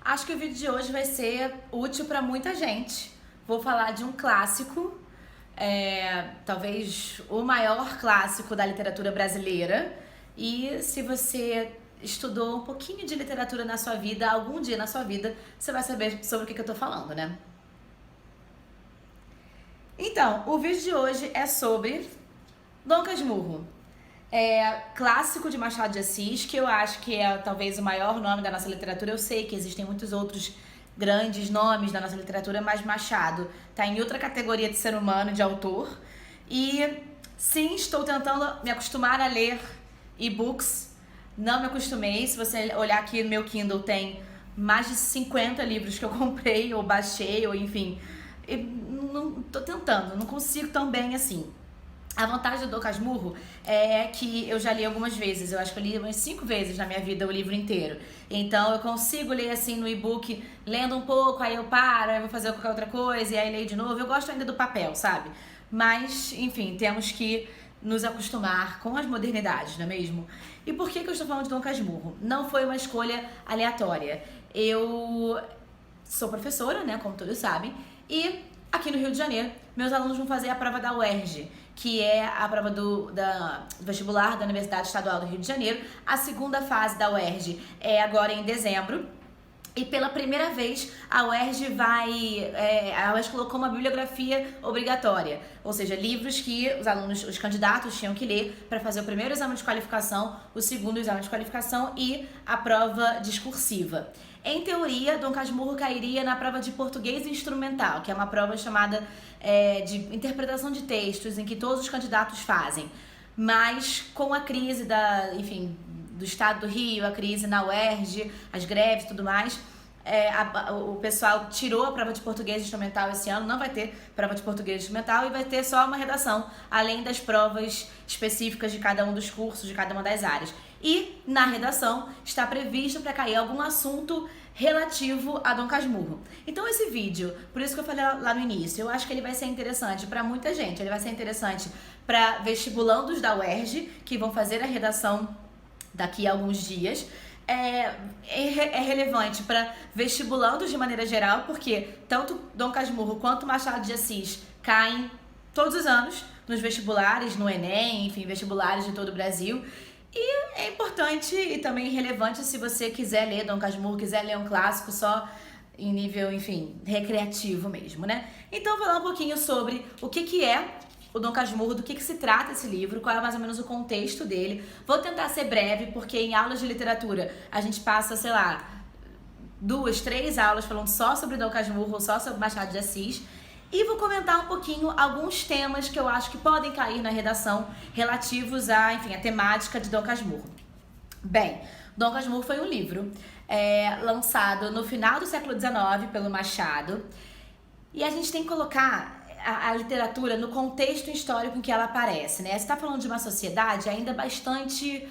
Acho que o vídeo de hoje vai ser útil para muita gente. Vou falar de um clássico, talvez o maior clássico da literatura brasileira. E se você estudou um pouquinho de literatura na sua vida, algum dia na sua vida, você vai saber sobre o que eu tô falando, né? Então, o vídeo de hoje é sobre Dom Casmurro. Clássico de Machado de Assis, que eu acho que é talvez o maior nome da nossa literatura. Eu sei que existem muitos outros grandes nomes da nossa literatura, mas Machado está em outra categoria de ser humano, de autor. E sim, estou tentando me acostumar a ler e-books. Não me acostumei. Se você olhar aqui no meu Kindle, tem mais de 50 livros que eu comprei ou baixei, ou enfim. Tô tentando, não consigo tão bem assim. A vantagem do Dom Casmurro é que eu já li algumas vezes. Eu acho que eu li umas 5 vezes na minha vida o livro inteiro. Então eu consigo ler assim no e-book, lendo um pouco, aí eu paro, aí eu vou fazer qualquer outra coisa, e aí leio de novo. Eu gosto ainda do papel, sabe? Mas, enfim, temos que nos acostumar com as modernidades, não é mesmo? E por que eu estou falando de Dom Casmurro? Não foi uma escolha aleatória. Eu sou professora, né, como todos sabem, e aqui no Rio de Janeiro, meus alunos vão fazer a prova da UERJ, que é a prova do vestibular da Universidade Estadual do Rio de Janeiro. A segunda fase da UERJ é agora em dezembro. E pela primeira vez a UERJ a UERJ colocou uma bibliografia obrigatória, ou seja, livros que os candidatos tinham que ler para fazer o primeiro exame de qualificação, o segundo exame de qualificação e a prova discursiva. Em teoria, Dom Casmurro cairia na prova de português instrumental, que é uma prova chamada de interpretação de textos, em que todos os candidatos fazem. Mas com a crise do estado do Rio, a crise na UERJ, as greves e tudo mais, o pessoal tirou a prova de português instrumental esse ano, não vai ter prova de português instrumental e vai ter só uma redação, além das provas específicas de cada um dos cursos, de cada uma das áreas. E na redação está previsto para cair algum assunto relativo a Dom Casmurro. Então esse vídeo, por isso que eu falei lá no início, eu acho que ele vai ser interessante para muita gente. Ele vai ser interessante para vestibulandos da UERJ, que vão fazer a redação daqui a alguns dias. É relevante para vestibulandos de maneira geral, porque tanto Dom Casmurro quanto Machado de Assis caem todos os anos nos vestibulares, no Enem, enfim, vestibulares de todo o Brasil. E é importante e também relevante se você quiser ler Dom Casmurro, quiser ler um clássico só em nível, enfim, recreativo mesmo, né? Então, vou falar um pouquinho sobre o que é o Dom Casmurro, do que se trata esse livro, qual é mais ou menos o contexto dele. Vou tentar ser breve, porque em aulas de literatura a gente passa, sei lá, 2, 3 aulas falando só sobre Dom Casmurro ou só sobre Machado de Assis. E vou comentar um pouquinho alguns temas que eu acho que podem cair na redação relativos a, enfim, a temática de Dom Casmurro. Bem, Dom Casmurro foi um livro lançado no final do século XIX pelo Machado. E a gente tem que colocar a literatura no contexto histórico em que ela aparece, né? Você está falando de uma sociedade ainda bastante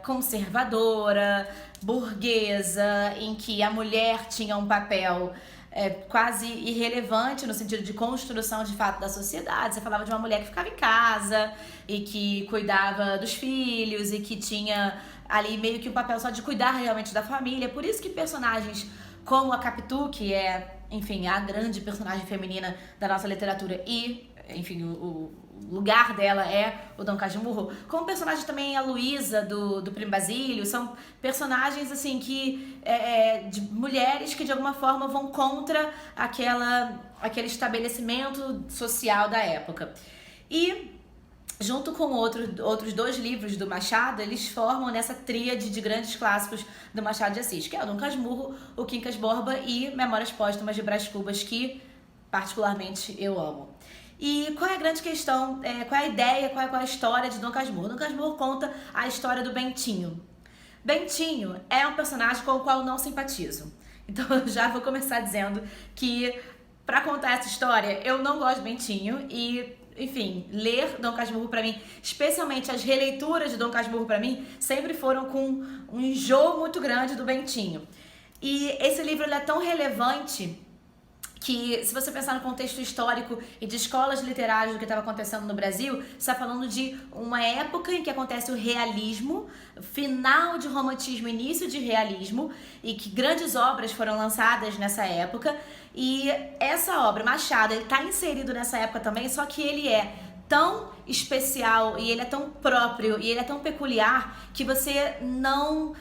conservadora, burguesa, em que a mulher tinha um papel quase irrelevante no sentido de construção de fato da sociedade. Você falava de uma mulher que ficava em casa e que cuidava dos filhos e que tinha ali meio que um papel só de cuidar realmente da família. Por isso que personagens como a Capitu, que é, enfim, a grande personagem feminina da nossa literatura e, enfim, o lugar dela é o Dom Casmurro, como personagem também a Luísa do Primo Basílio, são personagens assim que de mulheres que de alguma forma vão contra aquele estabelecimento social da época. E junto com outros 2 livros do Machado, eles formam nessa tríade de grandes clássicos do Machado de Assis, que é o Dom Casmurro, o Quincas Borba e Memórias Póstumas de Brás Cubas, que particularmente eu amo. E qual é a grande questão, qual é a ideia, qual é a história de Dom Casmurro? Dom Casmurro conta a história do Bentinho. Bentinho é um personagem com o qual eu não simpatizo. Então eu já vou começar dizendo que, para contar essa história, eu não gosto de Bentinho e, enfim, ler Dom Casmurro pra mim, especialmente as releituras de Dom Casmurro pra mim, sempre foram com um enjoo muito grande do Bentinho. E esse livro ele é tão relevante que, se você pensar no contexto histórico e de escolas literárias do que estava acontecendo no Brasil, você está falando de uma época em que acontece o realismo, final de romantismo, início de realismo, e que grandes obras foram lançadas nessa época. E essa obra, Machado, ele está inserido nessa época também, só que ele é tão especial e ele é tão próprio e ele é tão peculiar que você não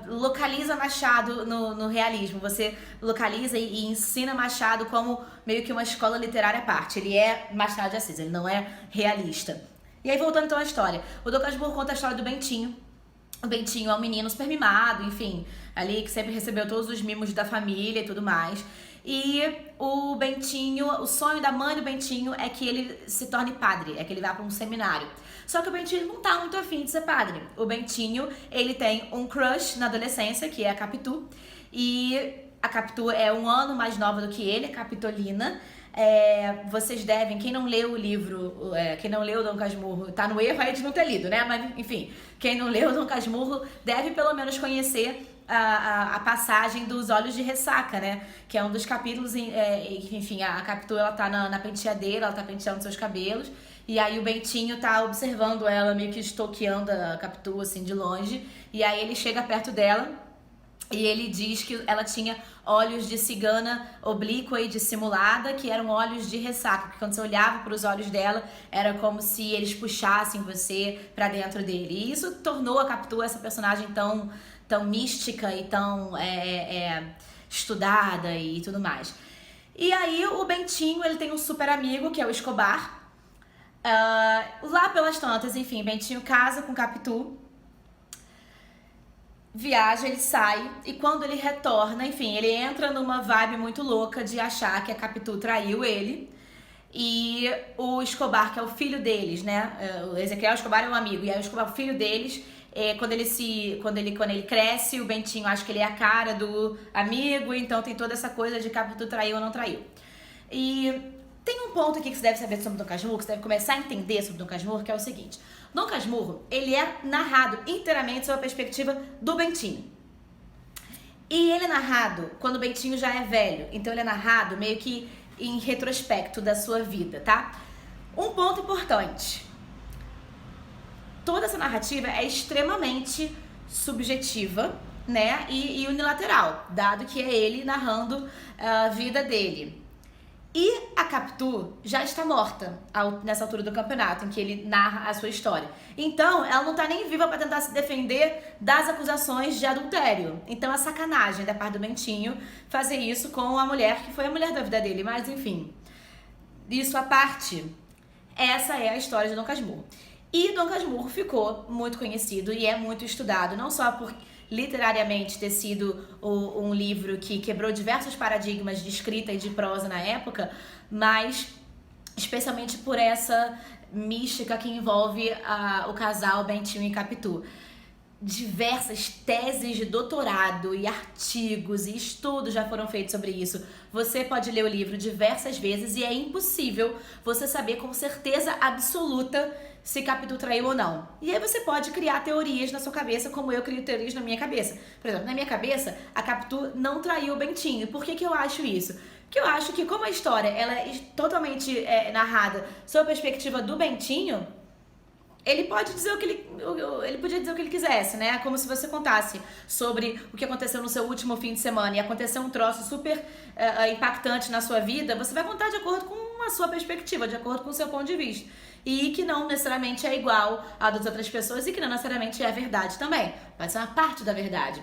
localiza Machado no realismo. Você localiza e ensina Machado como meio que uma escola literária à parte. Ele é Machado de Assis, ele não é realista. E aí, voltando então à história, o Dom Casmurro conta a história do Bentinho. O Bentinho é um menino super mimado, enfim, ali que sempre recebeu todos os mimos da família e tudo mais. E o Bentinho, o sonho da mãe do Bentinho é que ele se torne padre, é que ele vá para um seminário. Só que o Bentinho não tá muito afim de ser padre. O Bentinho, ele tem um crush na adolescência, que é a Capitu. E a Capitu é um ano mais nova do que ele, a Capitolina. Vocês devem, quem não leu o livro, quem não leu o Dom Casmurro, tá no erro aí de não ter lido, né? Mas, enfim, quem não leu o Dom Casmurro deve pelo menos conhecer a passagem dos olhos de ressaca, né? Que é um dos capítulos, enfim, a Capitu, ela tá na penteadeira, ela tá penteando seus cabelos. E aí o Bentinho tá observando ela, meio que stalkeando a Capitu, assim, de longe. E aí ele chega perto dela e ele diz que ela tinha olhos de cigana oblíqua e dissimulada, que eram olhos de ressaca. Porque quando você olhava para os olhos dela, era como se eles puxassem você pra dentro dele. E isso tornou a Capitu essa personagem tão mística e tão estudada e tudo mais. E aí o Bentinho, ele tem um super amigo, que é o Escobar. Lá pelas tantas, enfim, Bentinho casa com Capitu, viaja, ele sai, e quando ele retorna, enfim, ele entra numa vibe muito louca de achar que a Capitu traiu ele. E o Escobar, que é o filho deles, né? O Ezequiel Escobar é um amigo, e aí o Escobar, o filho deles, quando ele cresce, o Bentinho acha que ele é a cara do amigo, então tem toda essa coisa de Capitu traiu ou não traiu. E tem um ponto aqui que você deve saber sobre Dom Casmurro, que você deve começar a entender sobre Dom Casmurro, que é o seguinte. Dom Casmurro, ele é narrado inteiramente sob a perspectiva do Bentinho. E ele é narrado quando o Bentinho já é velho, então ele é narrado meio que em retrospecto da sua vida, tá? Um ponto importante. Toda essa narrativa é extremamente subjetiva, né? E unilateral, dado que é ele narrando a vida dele. E a Capitu já está morta nessa altura do campeonato, em que ele narra a sua história. Então, ela não tá nem viva para tentar se defender das acusações de adultério. Então, é sacanagem da parte do Bentinho fazer isso com a mulher que foi a mulher da vida dele. Mas, enfim, isso à parte, essa é a história de Dom Casmurro. E Dom Casmurro ficou muito conhecido e é muito estudado, não só por literariamente ter sido um livro que quebrou diversos paradigmas de escrita e de prosa na época, mas especialmente por essa mística que envolve o casal Bentinho e Capitu. Diversas teses de doutorado e artigos e estudos já foram feitos sobre isso. Você pode ler o livro diversas vezes e é impossível você saber com certeza absoluta se Capitu traiu ou não. E aí você pode criar teorias na sua cabeça, como eu crio teorias na minha cabeça. Por exemplo, na minha cabeça, a Capitu não traiu o Bentinho. Por que eu acho isso? Porque eu acho que como a história ela é totalmente narrada sob a perspectiva do Bentinho, ele pode dizer ele podia dizer o que ele quisesse, né? Como se você contasse sobre o que aconteceu no seu último fim de semana e aconteceu um troço super impactante na sua vida, você vai contar de acordo com a sua perspectiva, de acordo com o seu ponto de vista. E que não necessariamente é igual a das outras pessoas e que não necessariamente é verdade também. Pode ser uma parte da verdade.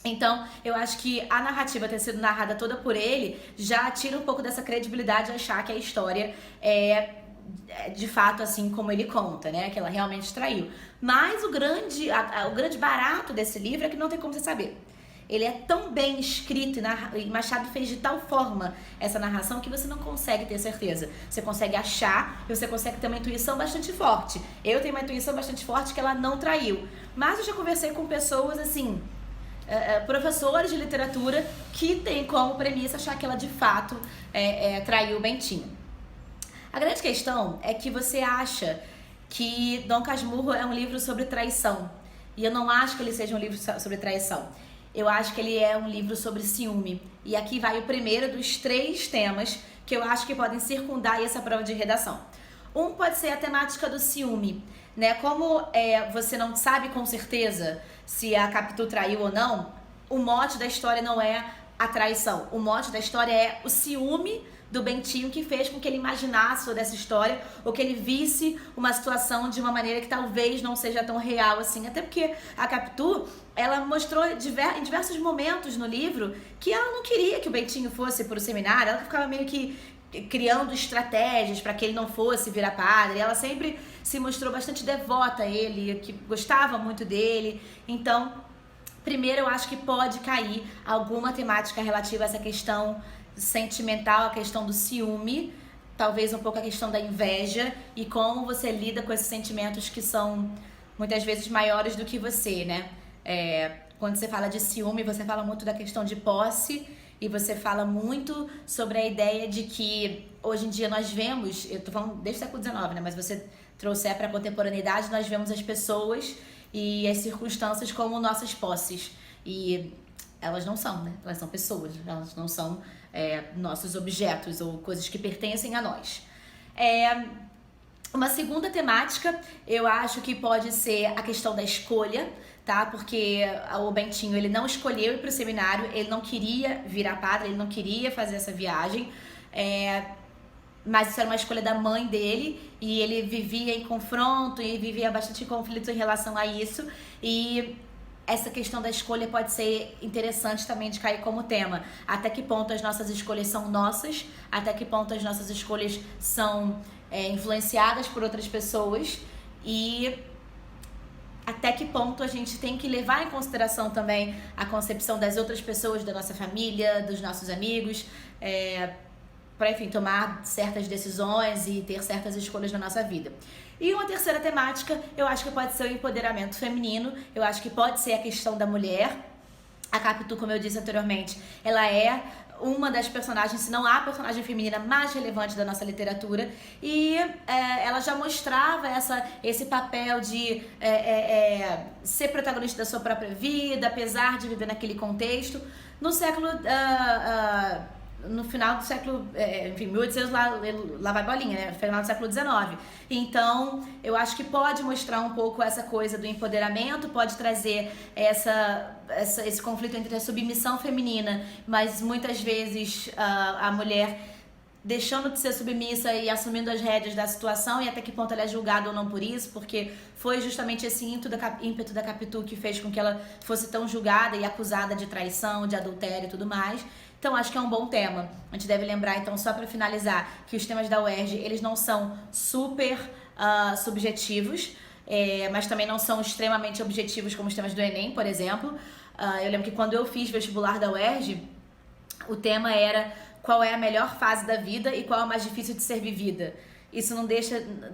Então, eu acho que a narrativa ter sido narrada toda por ele já tira um pouco dessa credibilidade de achar que a história é de fato assim como ele conta, né? Que ela realmente traiu. Mas o grande barato desse livro é que não tem como você saber. Ele é tão bem escrito e Machado fez de tal forma essa narração que você não consegue ter certeza. Você consegue achar e você consegue ter uma intuição bastante forte. Eu tenho uma intuição bastante forte que ela não traiu. Mas eu já conversei com pessoas assim, professores de literatura, que tem como premissa achar que ela de fato traiu o Bentinho. A grande questão é que você acha que Dom Casmurro é um livro sobre traição. E eu não acho que ele seja um livro sobre traição. eu acho que ele é um livro sobre ciúme. E aqui vai o primeiro dos 3 temas que eu acho que podem circundar essa prova de redação. Um pode ser a temática do ciúme, né? Como você não sabe com certeza se a Capitu traiu ou não, o mote da história não é a traição. O mote da história é o ciúme do Bentinho, que fez com que ele imaginasse toda essa história, ou que ele visse uma situação de uma maneira que talvez não seja tão real assim. Até porque a Capitu, ela mostrou em diversos momentos no livro que ela não queria que o Bentinho fosse pro seminário, ela ficava meio que criando estratégias para que ele não fosse virar padre. Ela sempre se mostrou bastante devota a ele, que gostava muito dele. Então, primeiro eu acho que pode cair alguma temática relativa a essa questão sentimental, a questão do ciúme, talvez um pouco a questão da inveja e como você lida com esses sentimentos que são muitas vezes maiores do que você, né? Quando você fala de ciúme, você fala muito da questão de posse e você fala muito sobre a ideia de que hoje em dia nós vemos, eu tô falando desde o século XIX, né? Mas você trouxer para a contemporaneidade, nós vemos as pessoas e as circunstâncias como nossas posses. E elas não são, né? Elas são pessoas, elas não são nossos objetos ou coisas que pertencem a nós. Uma segunda temática, eu acho que pode ser a questão da escolha, tá? Porque o Bentinho, ele não escolheu ir pro seminário, ele não queria virar padre, ele não queria fazer essa viagem, mas isso era uma escolha da mãe dele e ele vivia em confronto e vivia bastante conflito em relação a isso. E essa questão da escolha pode ser interessante também de cair como tema. Até que ponto as nossas escolhas são nossas, até que ponto as nossas escolhas são influenciadas por outras pessoas e até que ponto a gente tem que levar em consideração também a concepção das outras pessoas, da nossa família, dos nossos amigos, para, enfim, tomar certas decisões e ter certas escolhas na nossa vida. E uma terceira temática, eu acho que pode ser o empoderamento feminino, eu acho que pode ser a questão da mulher. A Capitu, como eu disse anteriormente, ela é uma das personagens, se não a personagem feminina mais relevante da nossa literatura, e ela já mostrava esse papel de ser protagonista da sua própria vida, apesar de viver naquele contexto, no século... no final do século, enfim, 1800 lá vai bolinha, né? Final do século XIX. Então, eu acho que pode mostrar um pouco essa coisa do empoderamento, pode trazer esse conflito entre a submissão feminina, mas muitas vezes a mulher deixando de ser submissa e assumindo as rédeas da situação, e até que ponto ela é julgada ou não por isso, porque foi justamente esse ímpeto da Capitu que fez com que ela fosse tão julgada e acusada de traição, de adultério e tudo mais. Então, acho que é um bom tema. A gente deve lembrar, então, só para finalizar, que os temas da UERJ, eles não são super subjetivos, mas também não são extremamente objetivos como os temas do Enem, por exemplo. Eu lembro que quando eu fiz vestibular da UERJ, o tema era qual é a melhor fase da vida e qual é a mais difícil de ser vivida. Isso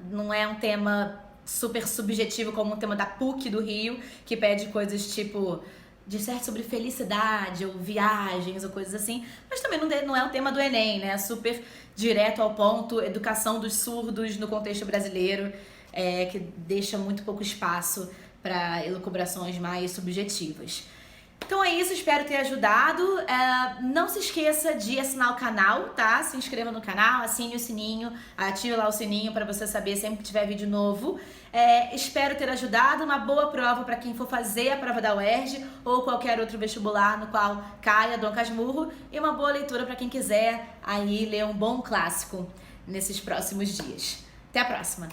não é um tema super subjetivo como um tema da PUC do Rio, que pede coisas tipo... disserte sobre felicidade, ou viagens, ou coisas assim, mas também não é um tema do Enem, né? Super direto ao ponto, educação dos surdos no contexto brasileiro, que deixa muito pouco espaço para elucubrações mais subjetivas. Então é isso, espero ter ajudado. Não se esqueça de assinar o canal, tá? Se inscreva no canal, assine o sininho, ative lá o sininho para você saber sempre que tiver vídeo novo. Espero ter ajudado. Uma boa prova para quem for fazer a prova da UERJ ou qualquer outro vestibular no qual caia Dom Casmurro. E uma boa leitura para quem quiser aí ler um bom clássico nesses próximos dias. Até a próxima!